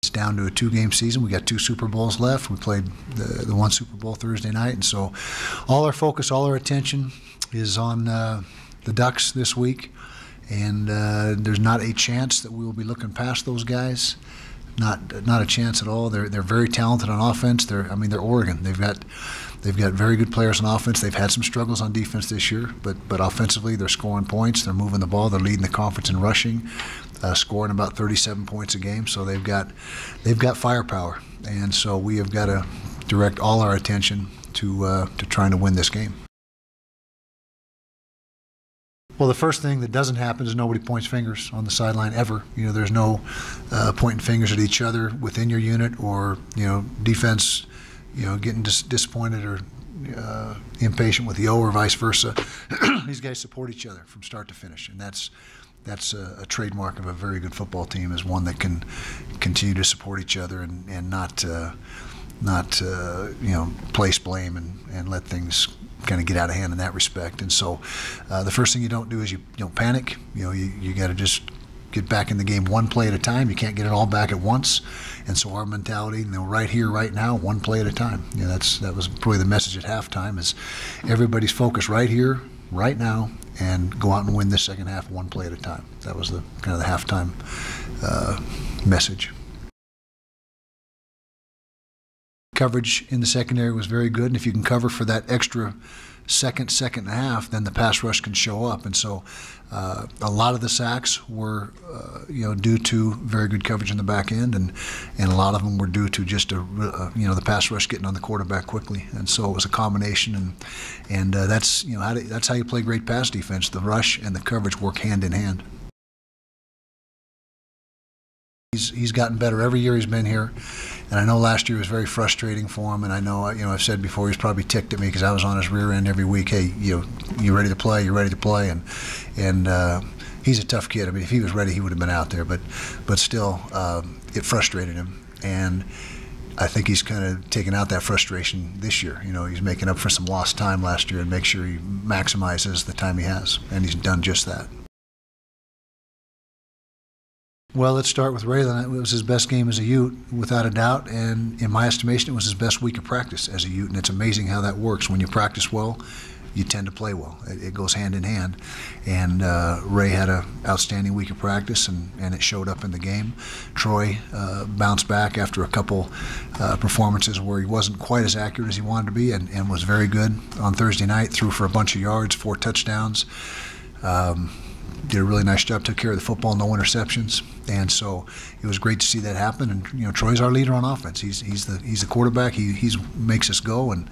It's down to a 2-game season. We got 2 Super Bowls left. We played the one Super Bowl Thursday night, and so all our focus, all our attention is on the Ducks this week, and there's not a chance that we will be looking past those guys. Not a chance at all. They're very talented on offense. They're Oregon. They've got very good players on offense. They've had some struggles on defense this year, but offensively they're scoring points. They're moving the ball. They're leading the conference in rushing, scoring about 37 points a game. So they've got firepower, and so we have got to direct all our attention to trying to win this game. Well, the first thing that doesn't happen is nobody points fingers on the sideline ever. There's no pointing fingers at each other within your unit, or defense, getting disappointed or impatient with the O or vice versa. These guys support each other from start to finish, and that's a trademark of a very good football team, is one that can continue to support each other and not place blame and let things kind of get out of hand in that respect. And so the first thing you don't do is you panic. You got to just get back in the game one play at a time. You can't get it all back at once. And so our mentality, right here, right now, one play at a time. That was probably the message at halftime, is everybody's focused right here, right now, and go out and win this second half one play at a time. That was the kind of the halftime message. Coverage in the secondary was very good, and if you can cover for that extra second and a half, then the pass rush can show up. And so a lot of the sacks were due to very good coverage in the back end, and a lot of them were due to just the pass rush getting on the quarterback quickly. And so it was a combination, and that's that's how you play great pass defense. The rush and the coverage work hand in hand. He's gotten better every year he's been here, and I know last year was very frustrating for him. And I know, I've said before, he's probably ticked at me because I was on his rear end every week. Hey, you ready to play? You ready to play? And he's a tough kid. I mean, if he was ready, he would have been out there. But still, it frustrated him, and I think he's kind of taken out that frustration this year. He's making up for some lost time last year and make sure he maximizes the time he has, and he's done just that. Well, let's start with Ray. It was his best game as a Ute, without a doubt, and in my estimation, it was his best week of practice as a Ute, and it's amazing how that works. When you practice well, you tend to play well. It goes hand in hand, and Ray had an outstanding week of practice, and it showed up in the game. Troy bounced back after a couple performances where he wasn't quite as accurate as he wanted to be, and was very good on Thursday night, threw for a bunch of yards, 4 touchdowns. Did a really nice job, took care of the football, no interceptions, and so it was great to see that happen. And Troy's our leader on offense. He's the quarterback. He makes us go. And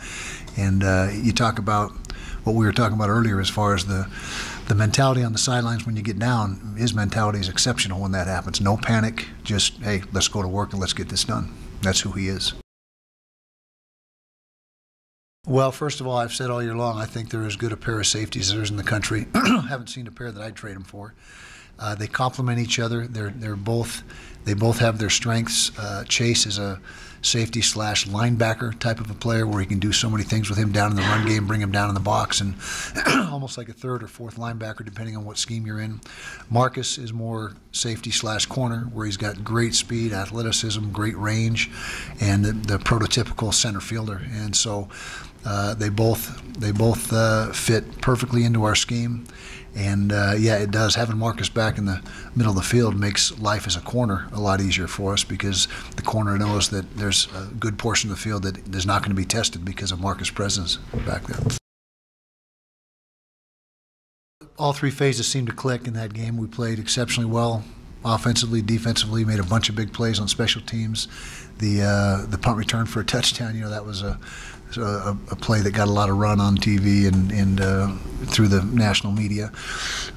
you talk about what we were talking about earlier as far as the mentality on the sidelines when you get down. His mentality is exceptional when that happens. No panic, just hey, let's go to work and let's get this done. That's who he is. Well, first of all, I've said all year long, I think they're as good a pair of safeties as there is in the country. Haven't seen a pair that I'd trade them for. They complement each other. They both have their strengths. Chase is a safety / linebacker type of a player where he can do so many things with him down in the run game, bring him down in the box, and almost like a third or fourth linebacker depending on what scheme you're in. Marcus is more safety / corner, where he's got great speed, athleticism, great range, and the prototypical center fielder. And so they both fit perfectly into our scheme. And yeah, it does. Having Marcus back in the middle of the field makes life as a corner a lot easier for us, because the corner knows that there's a good portion of the field that is not going to be tested because of Marcus' presence back there. All 3 phases seemed to click in that game. We played exceptionally well offensively, defensively, made a bunch of big plays on special teams. The punt return for a touchdown, that was a play that got a lot of run on TV and through the national media.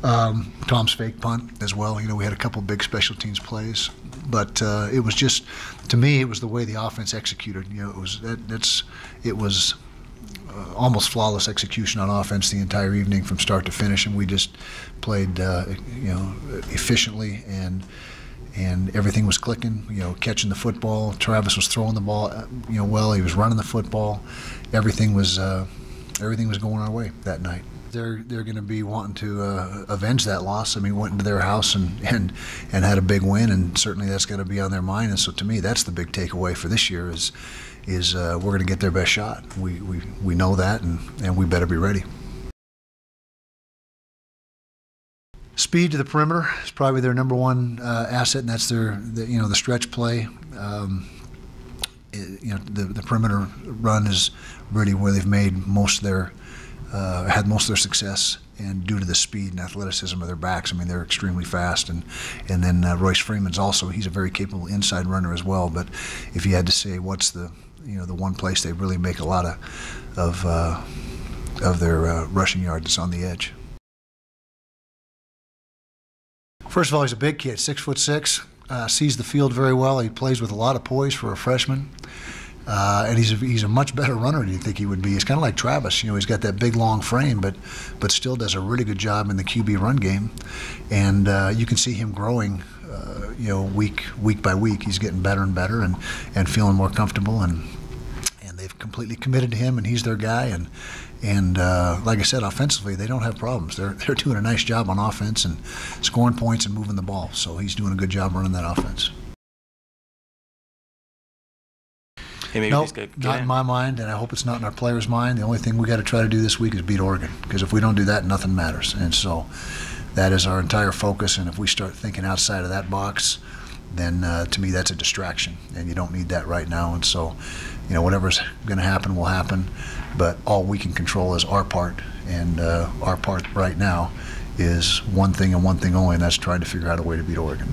Tom's fake punt as well. We had a couple big special teams plays, but it was just, to me, it was the way the offense executed. It was almost flawless execution on offense the entire evening from start to finish, and we just played efficiently, and everything was clicking, catching the football. Travis was throwing the ball, well. He was running the football. Everything was going our way that night. they're going to be wanting to avenge that loss. I mean, went into their house and had a big win, and certainly that's got to be on their mind. And so to me, that's the big takeaway for this year is we're going to get their best shot. We know that, and we better be ready. Speed to the perimeter is probably their number one asset, and that's the stretch play. The perimeter run is really where they've made most of their had most of their success, and due to the speed and athleticism of their backs. I mean, they're extremely fast, and then Royce Freeman's he's a very capable inside runner as well. But if you had to say what's the one place they really make a lot of their rushing yards, it's on the edge. First of all, he's a big kid, 6'6", sees the field very well. He plays with a lot of poise for a freshman, and he's a much better runner than you think he would be. He's kind of like Travis. He's got that big, long frame, but still does a really good job in the QB run game, and you can see him growing. Week by week, he's getting better and better, and feeling more comfortable, and they've completely committed to him, and he's their guy. And like I said, offensively, they don't have problems. They're doing a nice job on offense and scoring points and moving the ball. So he's doing a good job running that offense. Hey, nope, not in my mind, and I hope it's not in our players' mind. The only thing we got to try to do this week is beat Oregon, because if we don't do that, nothing matters. And so that is our entire focus. And if we start thinking outside of that box, then to me that's a distraction, and you don't need that right now. And so, whatever's going to happen will happen, but all we can control is our part, and our part right now is one thing and one thing only, and that's trying to figure out a way to beat Oregon.